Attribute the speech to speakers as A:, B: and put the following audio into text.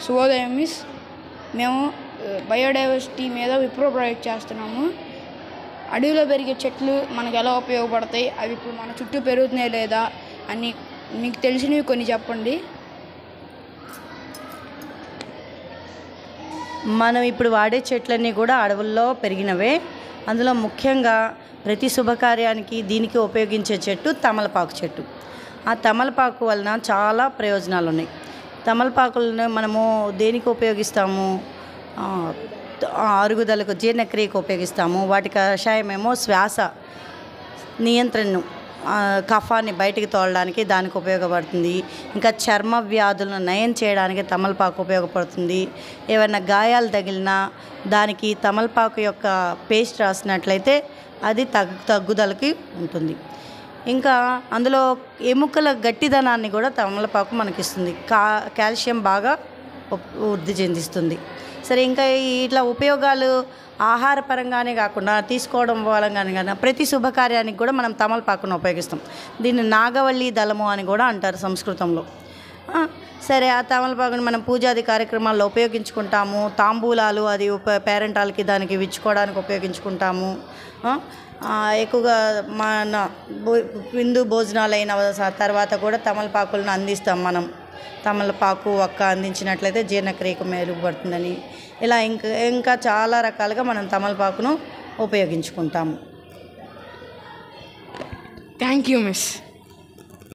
A: శుభోదయం మిస్. మేము బయోడైవర్సిటీ మీద విప్రో ప్రాజెక్ట్ చేస్తున్నాము. అడవిలో పెరిగే చెట్లు మనకు ఎలా ఉపయోగపడతాయి, అవి ఇప్పుడు మన చుట్టూ పెరుగుతున్నాయి లేదా అని మీకు తెలిసినవి కొన్ని చెప్పండి.
B: మనం ఇప్పుడు వాడే చెట్లన్నీ కూడా అడవుల్లో పెరిగినవే. అందులో ముఖ్యంగా ప్రతి శుభకార్యానికి దీనికి ఉపయోగించే చెట్టు తమలపాకు చెట్టు. ఆ తమలపాకు వలన చాలా ప్రయోజనాలు ఉన్నాయి. తమలపాకులను మనము దేనికి ఉపయోగిస్తాము? అరుగుదలకు, జీర్ణక్రియకు ఉపయోగిస్తాము. వాటి కషాయమేమో శ్వాస నియంత్రణను, కఫాన్ని బయటికి తోలడానికి దానికి ఉపయోగపడుతుంది. ఇంకా చర్మ వ్యాధులను నయం చేయడానికి తమలపాకు ఉపయోగపడుతుంది. ఏమైనా గాయాలు తగిలినా దానికి తమలపాకు యొక్క పేస్ట్ రాసినట్లయితే అది తగ్గుదలకి ఉంటుంది. ఇంకా అందులో ఎముకల గట్టిదనాన్ని కూడా తమలపాకు మనకిస్తుంది. కాల్షియం బాగా వృద్ధి చెందిస్తుంది. సరే, ఇంకా ఇట్లా ఉపయోగాలు ఆహారపరంగానే కాకుండా తీసుకోవడం మూలంగానే కానీ ప్రతి శుభకార్యానికి కూడా మనం తమలపాకును ఉపయోగిస్తాం. దీన్ని నాగవల్లి దళము అని కూడా అంటారు సంస్కృతంలో. సరే, ఆ తమలపాకుని మనం పూజాది కార్యక్రమాల్లో ఉపయోగించుకుంటాము. తాంబూలాలు అది పేరెంటాలకి దానికి విచ్చుకోవడానికి ఉపయోగించుకుంటాము. ఎక్కువగా మన విందు భోజనాలైన తర్వాత కూడా తమలపాకులను అందిస్తాం మనం. తమలపాకు ఒక్క అందించినట్లయితే జీర్ణక్రియకు మెరుగుపడుతుందని, ఇలా ఇంకా చాలా రకాలుగా మనం తమలపాకును ఉపయోగించుకుంటాము.
A: Thank you miss.